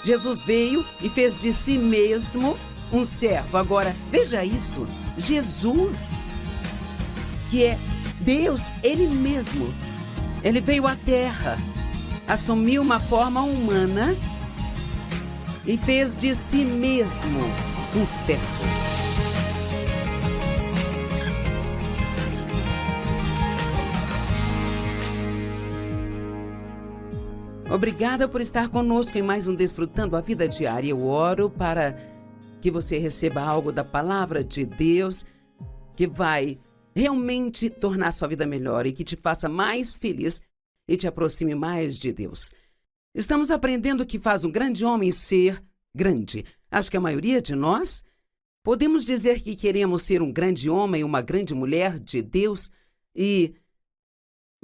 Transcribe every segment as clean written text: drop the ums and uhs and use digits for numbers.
Jesus veio e fez de si mesmo um servo. Agora, veja isso. Jesus, que é Deus, Ele mesmo, Ele veio à Terra, assumiu uma forma humana e fez de si mesmo um servo. Obrigada por estar conosco em mais um Desfrutando a Vida Diária. Eu oro para que você receba algo da palavra de Deus que vai realmente tornar sua vida melhor e que te faça mais feliz e te aproxime mais de Deus. Estamos aprendendo o que faz um grande homem ser grande. Acho que a maioria de nós podemos dizer que queremos ser um grande homem, uma grande mulher de Deus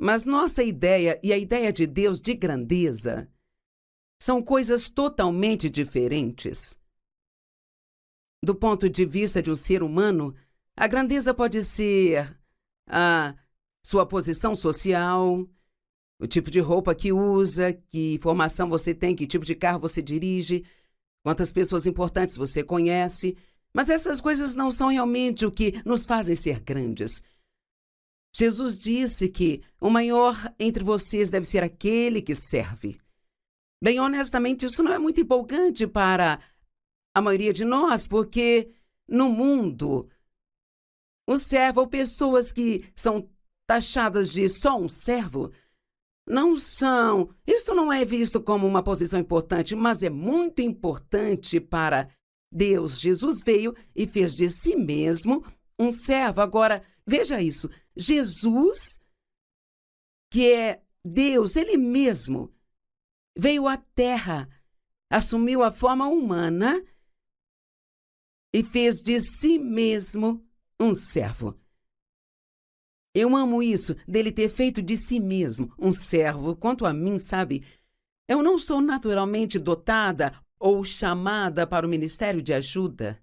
Mas nossa ideia e a ideia de Deus de grandeza são coisas totalmente diferentes. Do ponto de vista de um ser humano, a grandeza pode ser a sua posição social, o tipo de roupa que usa, que formação você tem, que tipo de carro você dirige, quantas pessoas importantes você conhece. Mas essas coisas não são realmente o que nos fazem ser grandes. Jesus disse que o maior entre vocês deve ser aquele que serve. Bem, honestamente, isso não é muito empolgante para a maioria de nós, porque no mundo, o servo ou pessoas que são taxadas de só um servo, não são. Isto não é visto como uma posição importante, mas é muito importante para Deus. Jesus veio e fez de si mesmo um servo. Agora, veja isso. Jesus, que é Deus, Ele mesmo, veio à Terra, assumiu a forma humana e fez de si mesmo um servo. Eu amo isso, dele ter feito de si mesmo um servo. Quanto a mim, sabe, eu não sou naturalmente dotada ou chamada para o ministério de ajuda.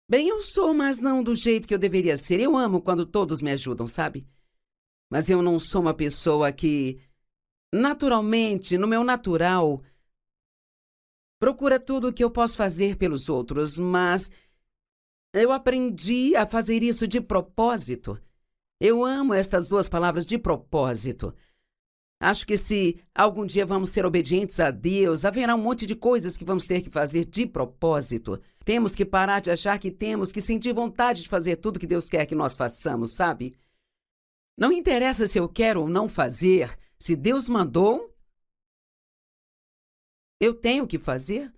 Bem, eu sou, mas não do jeito que eu deveria ser. Eu amo quando todos me ajudam, sabe? Mas eu não sou uma pessoa que, naturalmente, no meu natural, procura tudo o que eu posso fazer pelos outros, mas eu aprendi a fazer isso de propósito. Eu amo estas duas palavras, de propósito. Acho que se algum dia vamos ser obedientes a Deus, haverá um monte de coisas que vamos ter que fazer de propósito. Temos que parar de achar que temos que sentir vontade de fazer tudo que Deus quer que nós façamos, sabe? Não interessa se eu quero ou não fazer. Se Deus mandou, eu tenho que fazer.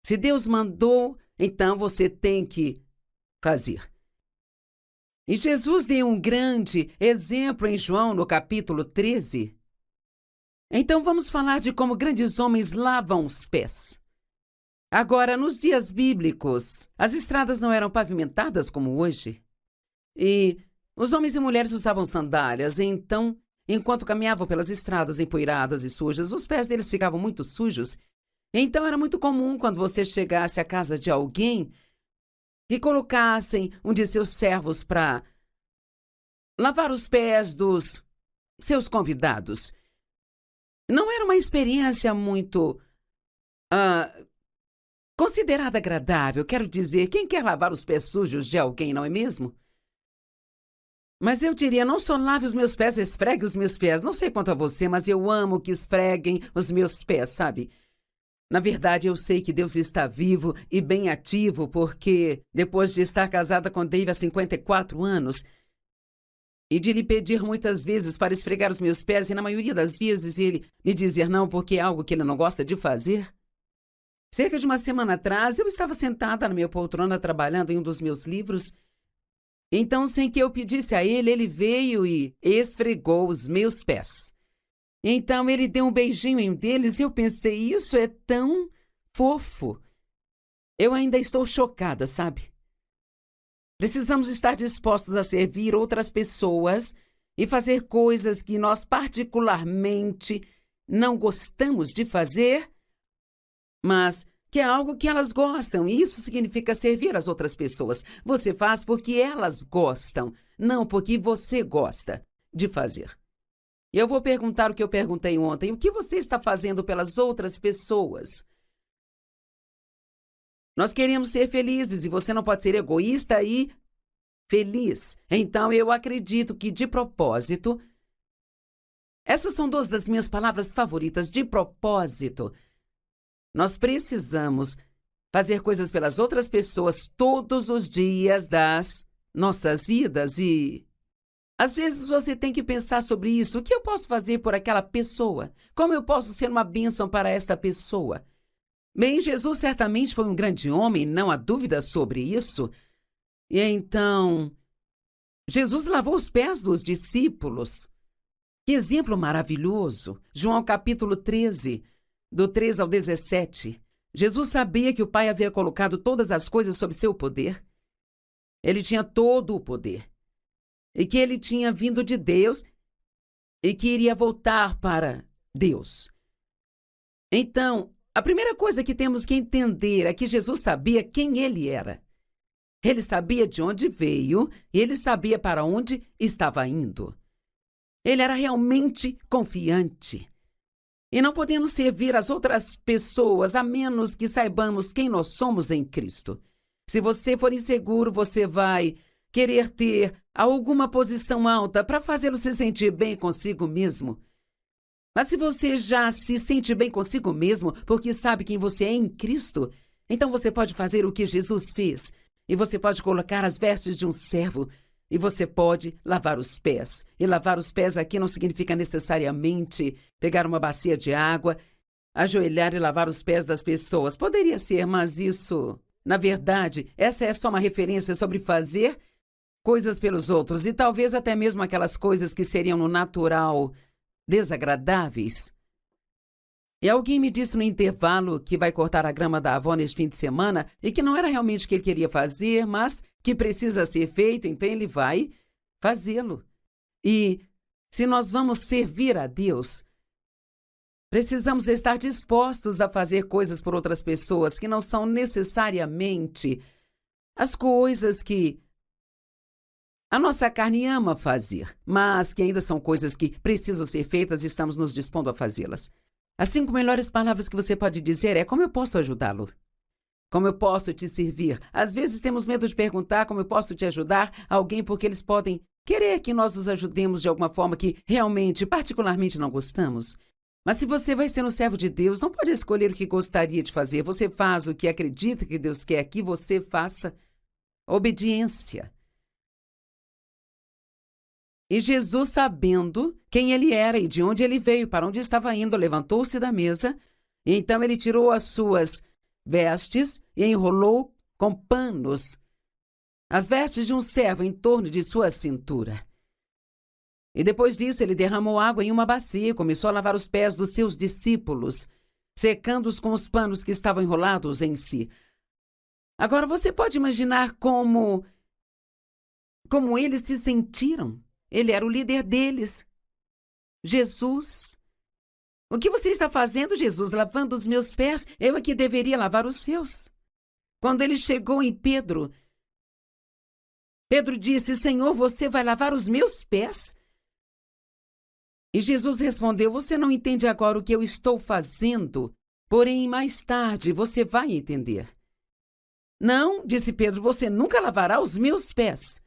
Se Deus mandou, então você tem que fazer. E Jesus deu um grande exemplo em João, no capítulo 13. Então vamos falar de como grandes homens lavam os pés. Agora, nos dias bíblicos, as estradas não eram pavimentadas como hoje. E os homens e mulheres usavam sandálias, então, enquanto caminhavam pelas estradas empoeiradas e sujas, os pés deles ficavam muito sujos. Então era muito comum, quando você chegasse à casa de alguém, que colocassem um de seus servos para lavar os pés dos seus convidados. Não era uma experiência muito considerada agradável. Quero dizer, quem quer lavar os pés sujos de alguém, não é mesmo? Mas eu diria, não só lave os meus pés, esfregue os meus pés. Não sei quanto a você, mas eu amo que esfreguem os meus pés, sabe? Na verdade, eu sei que Deus está vivo e bem ativo, porque depois de estar casada com Dave há 54 anos e de lhe pedir muitas vezes para esfregar os meus pés, e na maioria das vezes ele me dizer não porque é algo que ele não gosta de fazer. Cerca de uma semana atrás, eu estava sentada na minha poltrona trabalhando em um dos meus livros. Então, sem que eu pedisse a ele, ele veio e esfregou os meus pés. Então, ele deu um beijinho em um deles e eu pensei, isso é tão fofo. Eu ainda estou chocada, sabe? Precisamos estar dispostos a servir outras pessoas e fazer coisas que nós particularmente não gostamos de fazer, mas que é algo que elas gostam, e isso significa servir as outras pessoas. Você faz porque elas gostam, não porque você gosta de fazer. E eu vou perguntar o que eu perguntei ontem. O que você está fazendo pelas outras pessoas? Nós queremos ser felizes e você não pode ser egoísta e feliz. Então, eu acredito que, de propósito, essas são duas das minhas palavras favoritas, de propósito. Nós precisamos fazer coisas pelas outras pessoas todos os dias das nossas vidas e às vezes você tem que pensar sobre isso. O que eu posso fazer por aquela pessoa? Como eu posso ser uma bênção para esta pessoa? Bem, Jesus certamente foi um grande homem, não há dúvida sobre isso. E então, Jesus lavou os pés dos discípulos. Que exemplo maravilhoso! João capítulo 13, do 13 ao 17. Jesus sabia que o Pai havia colocado todas as coisas sob seu poder. Ele tinha todo o poder. E que ele tinha vindo de Deus e que iria voltar para Deus. Então, a primeira coisa que temos que entender é que Jesus sabia quem ele era. Ele sabia de onde veio e ele sabia para onde estava indo. Ele era realmente confiante. E não podemos servir as outras pessoas a menos que saibamos quem nós somos em Cristo. Se você for inseguro, você vai querer ter alguma posição alta para fazê-lo se sentir bem consigo mesmo. Mas se você já se sente bem consigo mesmo, porque sabe quem você é em Cristo, então você pode fazer o que Jesus fez. E você pode colocar as vestes de um servo. E você pode lavar os pés. E lavar os pés aqui não significa necessariamente pegar uma bacia de água, ajoelhar e lavar os pés das pessoas. Poderia ser, mas isso, na verdade, essa é só uma referência sobre fazer coisas pelos outros e talvez até mesmo aquelas coisas que seriam no natural desagradáveis. E alguém me disse no intervalo que vai cortar a grama da avó neste fim de semana e que não era realmente o que ele queria fazer, mas que precisa ser feito, então ele vai fazê-lo. E se nós vamos servir a Deus, precisamos estar dispostos a fazer coisas por outras pessoas que não são necessariamente as coisas que a nossa carne ama fazer, mas que ainda são coisas que precisam ser feitas e estamos nos dispondo a fazê-las. As 5 melhores palavras que você pode dizer é: como eu posso ajudá-lo? Como eu posso te servir? Às vezes temos medo de perguntar como eu posso te ajudar a alguém porque eles podem querer que nós os ajudemos de alguma forma que realmente, particularmente não gostamos. Mas se você vai ser um servo de Deus, não pode escolher o que gostaria de fazer. Você faz o que acredita que Deus quer que você faça. Obediência. E Jesus, sabendo quem ele era e de onde ele veio, para onde estava indo, levantou-se da mesa, e então ele tirou as suas vestes e enrolou com panos as vestes de um servo em torno de sua cintura. E depois disso ele derramou água em uma bacia e começou a lavar os pés dos seus discípulos, secando-os com os panos que estavam enrolados em si. Agora você pode imaginar como eles se sentiram. Ele era o líder deles. Jesus. O que você está fazendo, Jesus? Lavando os meus pés? Eu é que deveria lavar os seus. Quando ele chegou em Pedro, Pedro disse: Senhor, você vai lavar os meus pés? E Jesus respondeu: você não entende agora o que eu estou fazendo, porém mais tarde você vai entender. Não, disse Pedro, você nunca lavará os meus pés.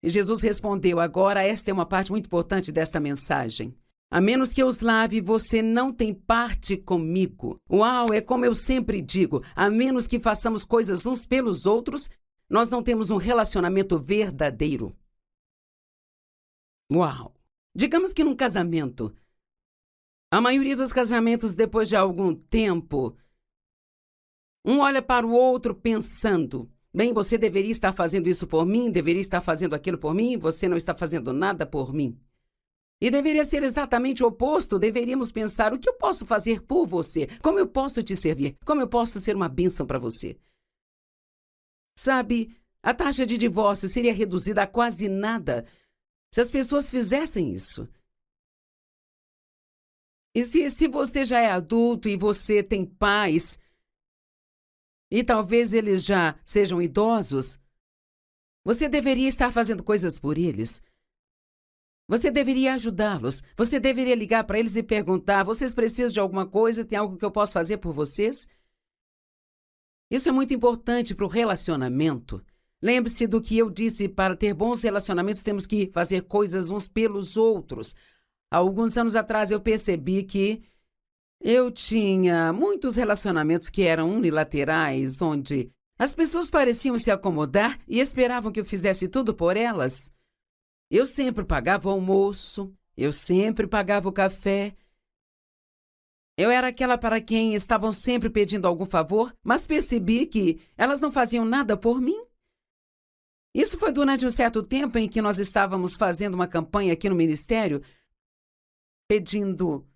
E Jesus respondeu: agora esta é uma parte muito importante desta mensagem. A menos que eu os lave, você não tem parte comigo. Uau, é como eu sempre digo, a menos que façamos coisas uns pelos outros, nós não temos um relacionamento verdadeiro. Uau! Digamos que num casamento, a maioria dos casamentos, depois de algum tempo, um olha para o outro pensando: bem, você deveria estar fazendo isso por mim, deveria estar fazendo aquilo por mim, você não está fazendo nada por mim. E deveria ser exatamente o oposto, deveríamos pensar: o que eu posso fazer por você? Como eu posso te servir? Como eu posso ser uma bênção para você? Sabe, a taxa de divórcio seria reduzida a quase nada se as pessoas fizessem isso. E se você já é adulto e você tem pais, e talvez eles já sejam idosos, você deveria estar fazendo coisas por eles. Você deveria ajudá-los. Você deveria ligar para eles e perguntar: vocês precisam de alguma coisa? Tem algo que eu posso fazer por vocês? Isso é muito importante para o relacionamento. Lembre-se do que eu disse: para ter bons relacionamentos temos que fazer coisas uns pelos outros. Há alguns anos atrás eu percebi que eu tinha muitos relacionamentos que eram unilaterais, onde as pessoas pareciam se acomodar e esperavam que eu fizesse tudo por elas. Eu sempre pagava o almoço, eu sempre pagava o café. Eu era aquela para quem estavam sempre pedindo algum favor, mas percebi que elas não faziam nada por mim. Isso foi durante um certo tempo em que nós estávamos fazendo uma campanha aqui no ministério, pedindo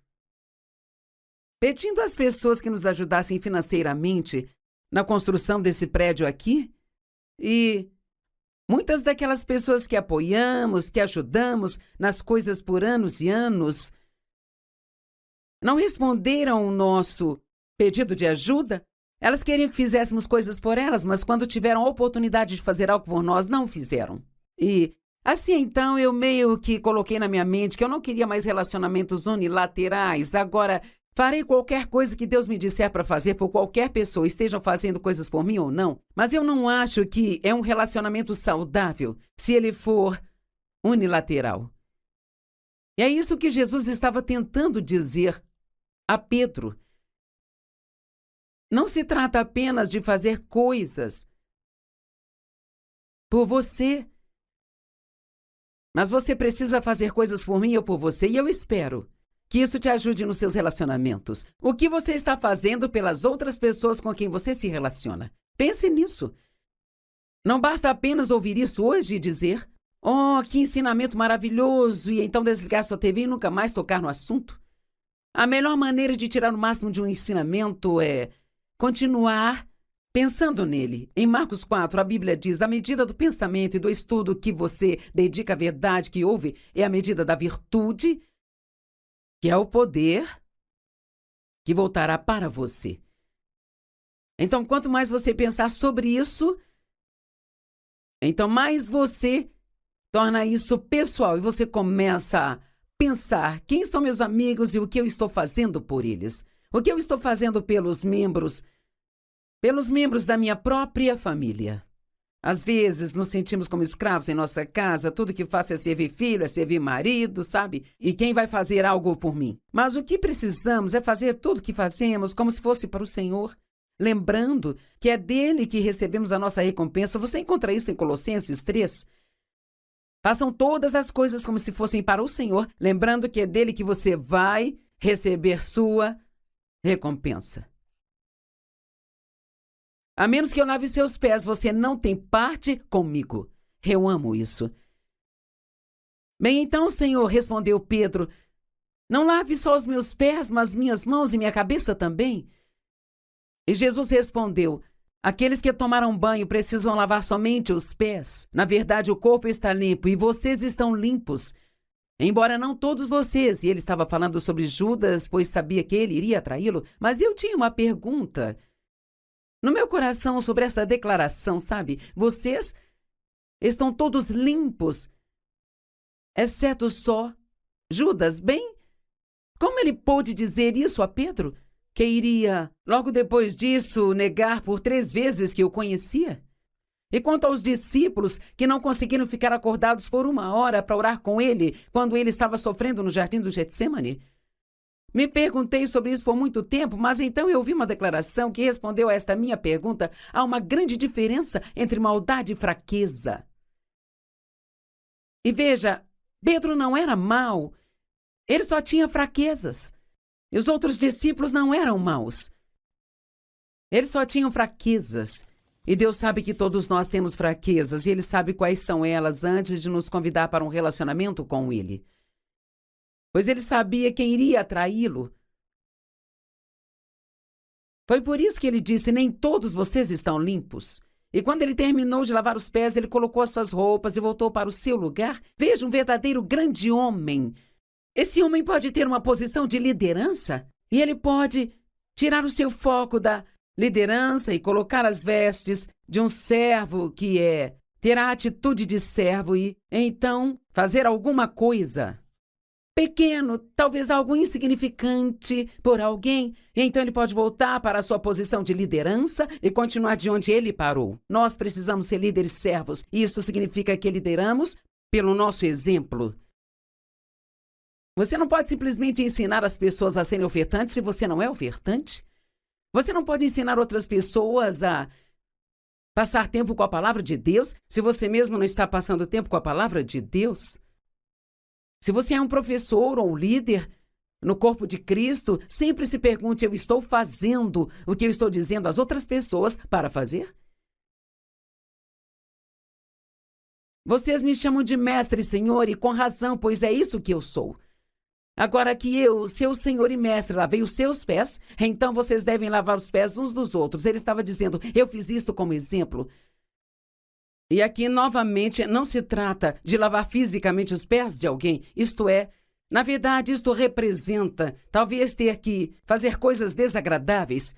às pessoas que nos ajudassem financeiramente na construção desse prédio aqui. E muitas daquelas pessoas que apoiamos, que ajudamos nas coisas por anos e anos, não responderam o nosso pedido de ajuda. Elas queriam que fizéssemos coisas por elas, mas quando tiveram a oportunidade de fazer algo por nós, não fizeram. E assim, então, eu meio que coloquei na minha mente que eu não queria mais relacionamentos unilaterais. Agora, farei qualquer coisa que Deus me disser para fazer por qualquer pessoa, estejam fazendo coisas por mim ou não. Mas eu não acho que é um relacionamento saudável se ele for unilateral. E é isso que Jesus estava tentando dizer a Pedro. Não se trata apenas de fazer coisas por você, mas você precisa fazer coisas por mim ou por você, e eu espero que isso te ajude nos seus relacionamentos. O que você está fazendo pelas outras pessoas com quem você se relaciona? Pense nisso. Não basta apenas ouvir isso hoje e dizer: oh, que ensinamento maravilhoso, e então desligar sua TV e nunca mais tocar no assunto. A melhor maneira de tirar o máximo de um ensinamento é continuar pensando nele. Em Marcos 4, a Bíblia diz: a medida do pensamento e do estudo que você dedica à verdade que ouve é a medida da virtude, que é o poder que voltará para você. Então, quanto mais você pensar sobre isso, então mais você torna isso pessoal e você começa a pensar: quem são meus amigos e o que eu estou fazendo por eles? O que eu estou fazendo pelos membros da minha própria família? Às vezes nos sentimos como escravos em nossa casa, tudo que faço é servir filho, é servir marido, sabe? E quem vai fazer algo por mim? Mas o que precisamos é fazer tudo o que fazemos como se fosse para o Senhor, lembrando que é dele que recebemos a nossa recompensa. Você encontra isso em Colossenses 3? Façam todas as coisas como se fossem para o Senhor, lembrando que é dele que você vai receber sua recompensa. A menos que eu lave seus pés, você não tem parte comigo. Eu amo isso. Bem, então, Senhor, respondeu Pedro, não lave só os meus pés, mas minhas mãos e minha cabeça também. E Jesus respondeu: aqueles que tomaram banho precisam lavar somente os pés. Na verdade, o corpo está limpo e vocês estão limpos. Embora não todos vocês, e ele estava falando sobre Judas, pois sabia que ele iria traí-lo, mas eu tinha uma pergunta no meu coração sobre essa declaração, sabe? Vocês estão todos limpos, exceto só Judas. Bem, como ele pôde dizer isso a Pedro, que iria, logo depois disso, negar por 3 vezes que o conhecia? E quanto aos discípulos que não conseguiram ficar acordados por 1 hora para orar com ele quando ele estava sofrendo no jardim do Getsêmani? Me perguntei sobre isso por muito tempo, mas então eu vi uma declaração que respondeu a esta minha pergunta. Há uma grande diferença entre maldade e fraqueza. E veja, Pedro não era mau, ele só tinha fraquezas. E os outros discípulos não eram maus. Eles só tinham fraquezas. E Deus sabe que todos nós temos fraquezas, e Ele sabe quais são elas antes de nos convidar para um relacionamento com Ele. Pois Ele sabia quem iria atraí-lo. Foi por isso que Ele disse: nem todos vocês estão limpos. E quando Ele terminou de lavar os pés, Ele colocou as suas roupas e voltou para o seu lugar. Veja, um verdadeiro grande homem. Esse homem pode ter uma posição de liderança, e ele pode tirar o seu foco da liderança e colocar as vestes de um servo que é ter a atitude de servo e, então, fazer alguma coisa pequeno, talvez algo insignificante por alguém, e então ele pode voltar para a sua posição de liderança e continuar de onde ele parou. Nós precisamos ser líderes servos, e isso significa que lideramos pelo nosso exemplo. Você não pode simplesmente ensinar as pessoas a serem ofertantes se você não é ofertante. Você não pode ensinar outras pessoas a passar tempo com a palavra de Deus se você mesmo não está passando tempo com a palavra de Deus. Se você é um professor ou um líder no corpo de Cristo, sempre se pergunte: eu estou fazendo o que eu estou dizendo às outras pessoas para fazer? Vocês me chamam de mestre, Senhor, e com razão, pois é isso que eu sou. Agora que eu, seu Senhor e Mestre, lavei os seus pés, então vocês devem lavar os pés uns dos outros. Ele estava dizendo: eu fiz isto como exemplo. E aqui, novamente, não se trata de lavar fisicamente os pés de alguém. Isto é, na verdade, isto representa talvez ter que fazer coisas desagradáveis.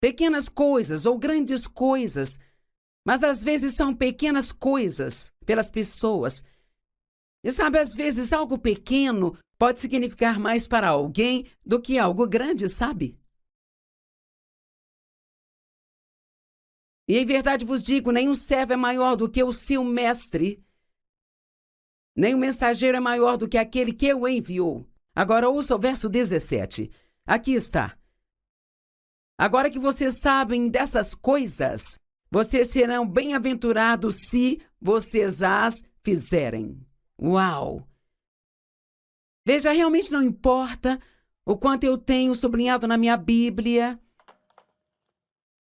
Pequenas coisas ou grandes coisas, mas às vezes são pequenas coisas pelas pessoas. E sabe, às vezes algo pequeno pode significar mais para alguém do que algo grande, sabe? E em verdade vos digo, nenhum servo é maior do que o seu mestre, nem o mensageiro é maior do que aquele que o enviou. Agora ouça o verso 17. Aqui está. Agora que vocês sabem dessas coisas, vocês serão bem-aventurados se vocês as fizerem. Uau! Veja, realmente não importa o quanto eu tenho sublinhado na minha Bíblia.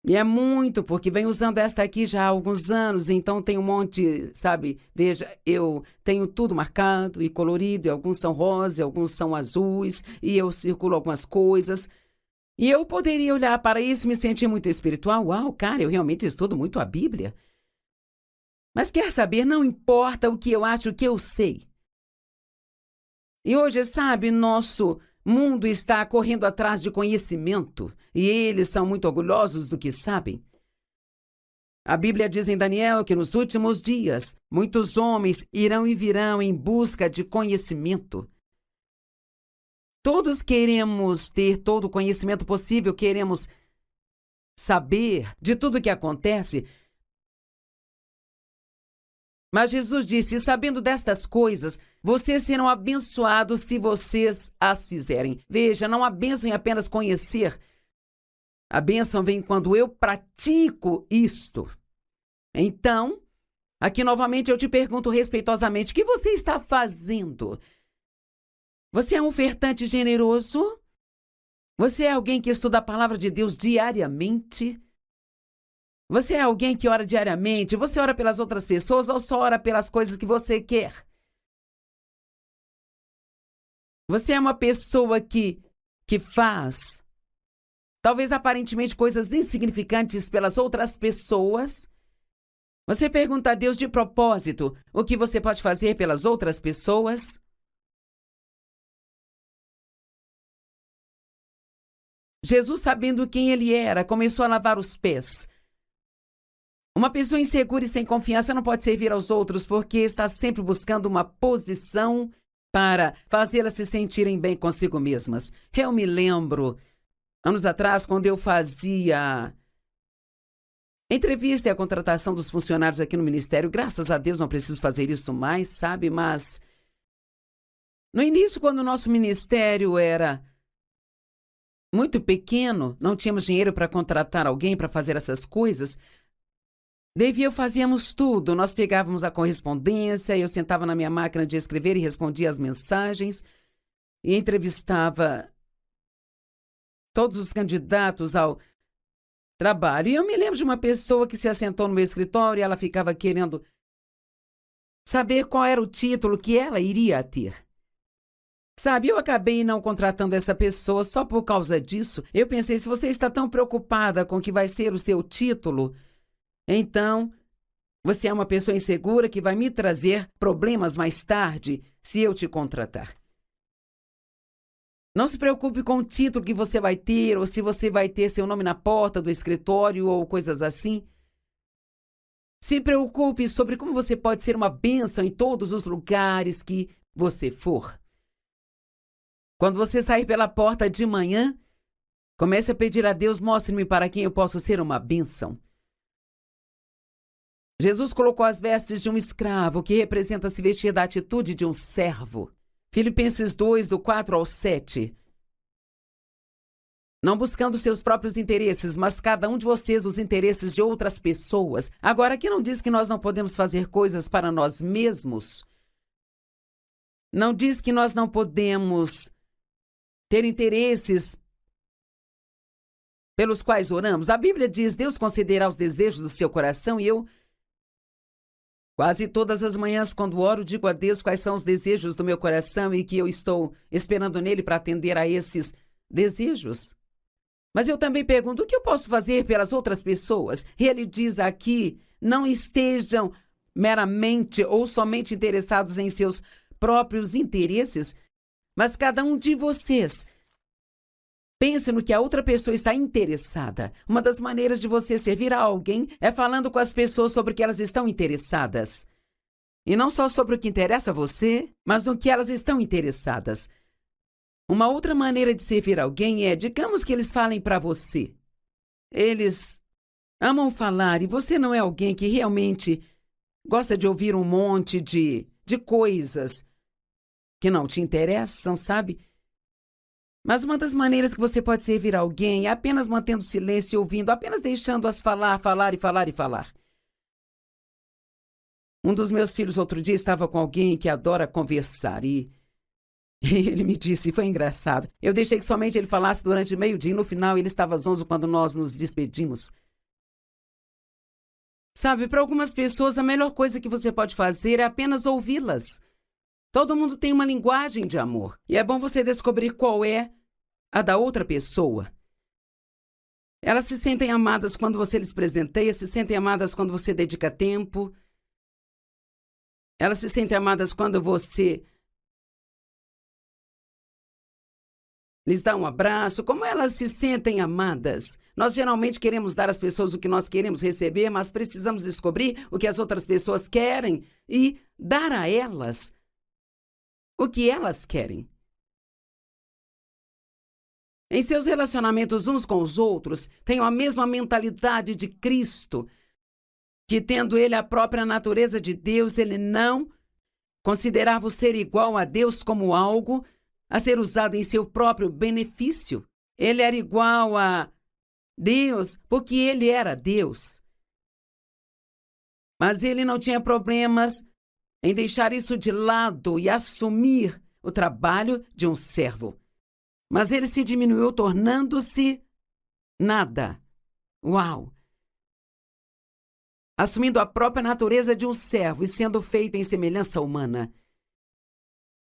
E é muito, porque venho usando esta aqui já há alguns anos, então tem um monte, sabe? Veja, eu tenho tudo marcado e colorido, e alguns são rosa, e alguns são azuis, e eu circulo algumas coisas. E eu poderia olhar para isso e me sentir muito espiritual. Uau, cara, eu realmente estudo muito a Bíblia. Mas quer saber, não importa o que eu acho, o que eu sei. E hoje, sabe, nosso mundo está correndo atrás de conhecimento e eles são muito orgulhosos do que sabem. A Bíblia diz em Daniel que nos últimos dias muitos homens irão e virão em busca de conhecimento. Todos queremos ter todo o conhecimento possível, queremos saber de tudo o que acontece. Mas Jesus disse: sabendo destas coisas, vocês serão abençoados se vocês as fizerem. Veja, não há bênção em apenas conhecer. A bênção vem quando eu pratico isto. Então, aqui novamente eu te pergunto respeitosamente: o que você está fazendo? Você é um ofertante generoso? Você é alguém que estuda a palavra de Deus diariamente? Você é alguém que ora diariamente? Você ora pelas outras pessoas ou só ora pelas coisas que você quer? Você é uma pessoa que faz, talvez aparentemente, coisas insignificantes pelas outras pessoas? Você pergunta a Deus de propósito o que você pode fazer pelas outras pessoas? Jesus, sabendo quem ele era, começou a lavar os pés. Uma pessoa insegura e sem confiança não pode servir aos outros porque está sempre buscando uma posição para fazê-las se sentirem bem consigo mesmas. Eu me lembro, anos atrás, quando eu fazia entrevista e a contratação dos funcionários aqui no ministério. Graças a Deus não preciso fazer isso mais, sabe? Mas no início, quando o nosso ministério era muito pequeno, não tínhamos dinheiro para contratar alguém para fazer essas coisas. Daí eu fazíamos tudo, nós pegávamos a correspondência, eu sentava na minha máquina de escrever e respondia as mensagens e entrevistava todos os candidatos ao trabalho. E eu me lembro de uma pessoa que se assentou no meu escritório e ela ficava querendo saber qual era o título que ela iria ter. Sabe, eu acabei não contratando essa pessoa só por causa disso. Eu pensei, se você está tão preocupada com o que vai ser o seu título, então, você é uma pessoa insegura que vai me trazer problemas mais tarde se eu te contratar. Não se preocupe com o título que você vai ter ou se você vai ter seu nome na porta do escritório ou coisas assim. Se preocupe sobre como você pode ser uma bênção em todos os lugares que você for. Quando você sair pela porta de manhã, comece a pedir a Deus: mostre-me para quem eu posso ser uma bênção. Jesus colocou as vestes de um escravo, que representa se vestir da atitude de um servo. Filipenses 2, do 4 ao 7. Não buscando seus próprios interesses, mas cada um de vocês os interesses de outras pessoas. Agora, aqui não diz que nós não podemos fazer coisas para nós mesmos. Não diz que nós não podemos ter interesses pelos quais oramos. A Bíblia diz: Deus concederá os desejos do seu coração, e eu, quase todas as manhãs, quando oro, digo a Deus quais são os desejos do meu coração e que eu estou esperando nele para atender a esses desejos. Mas eu também pergunto: o que eu posso fazer pelas outras pessoas? E ele diz aqui: não estejam meramente ou somente interessados em seus próprios interesses, mas cada um de vocês pense no que a outra pessoa está interessada. Uma das maneiras de você servir a alguém é falando com as pessoas sobre o que elas estão interessadas. E não só sobre o que interessa a você, mas no que elas estão interessadas. Uma outra maneira de servir alguém é, digamos que eles falem para você. Eles amam falar e você não é alguém que realmente gosta de ouvir um monte de coisas que não te interessam, sabe? Mas uma das maneiras que você pode servir alguém é apenas mantendo silêncio e ouvindo, apenas deixando-as falar, falar e falar e falar. Um dos meus filhos outro dia estava com alguém que adora conversar e ele me disse, foi engraçado, eu deixei que somente ele falasse durante meio-dia e no final ele estava zonzo quando nós nos despedimos. Sabe, para algumas pessoas a melhor coisa que você pode fazer é apenas ouvi-las. Todo mundo tem uma linguagem de amor e é bom você descobrir qual é a da outra pessoa. Elas se sentem amadas quando você lhes presenteia, se sentem amadas quando você dedica tempo. Elas se sentem amadas quando você lhes dá um abraço. Como elas se sentem amadas? Nós geralmente queremos dar às pessoas o que nós queremos receber, mas precisamos descobrir o que as outras pessoas querem e dar a elas o que elas querem. Em seus relacionamentos uns com os outros, tenham a mesma mentalidade de Cristo, que tendo ele a própria natureza de Deus, ele não considerava o ser igual a Deus como algo a ser usado em seu próprio benefício. Ele era igual a Deus porque ele era Deus. Mas ele não tinha problemas em deixar isso de lado e assumir o trabalho de um servo. Mas ele se diminuiu, tornando-se nada. Uau! Assumindo a própria natureza de um servo e sendo feito em semelhança humana.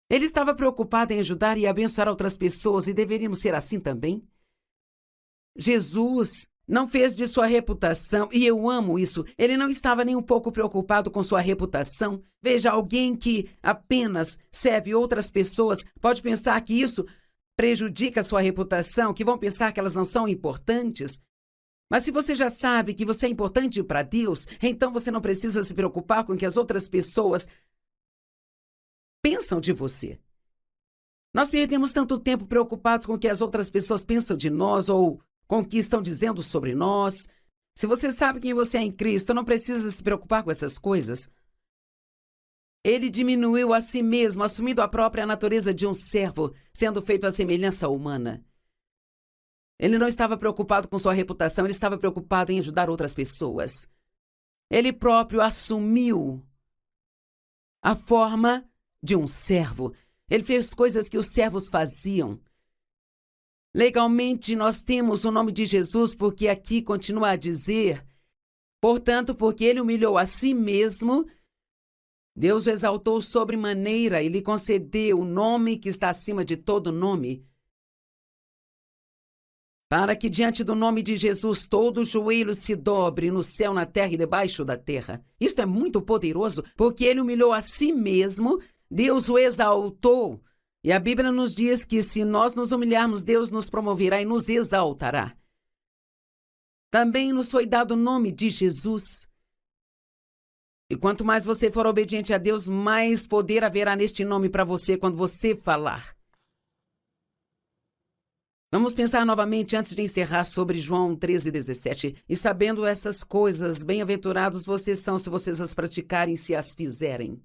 Ele estava preocupado em ajudar e abençoar outras pessoas e deveríamos ser assim também. Jesus não fez de sua reputação, e eu amo isso, ele não estava nem um pouco preocupado com sua reputação. Veja, alguém que apenas serve outras pessoas pode pensar que isso prejudica sua reputação, que vão pensar que elas não são importantes. Mas se você já sabe que você é importante para Deus, então você não precisa se preocupar com o que as outras pessoas pensam de você. Nós perdemos tanto tempo preocupados com o que as outras pessoas pensam de nós ou com o que estão dizendo sobre nós. Se você sabe quem você é em Cristo, não precisa se preocupar com essas coisas. Ele diminuiu a si mesmo, assumindo a própria natureza de um servo, sendo feito à semelhança humana. Ele não estava preocupado com sua reputação, ele estava preocupado em ajudar outras pessoas. Ele próprio assumiu a forma de um servo. Ele fez coisas que os servos faziam. Legalmente, nós temos o nome de Jesus porque aqui continua a dizer, portanto, porque ele humilhou a si mesmo, Deus o exaltou sobremaneira e lhe concedeu o nome que está acima de todo nome, para que diante do nome de Jesus todo joelho se dobre no céu, na terra e debaixo da terra. Isto é muito poderoso, porque ele humilhou a si mesmo, Deus o exaltou. E a Bíblia nos diz que se nós nos humilharmos, Deus nos promoverá e nos exaltará. Também nos foi dado o nome de Jesus. E quanto mais você for obediente a Deus, mais poder haverá neste nome para você quando você falar. Vamos pensar novamente antes de encerrar sobre João 13:17. E sabendo essas coisas, bem-aventurados vocês são se vocês as praticarem e se as fizerem.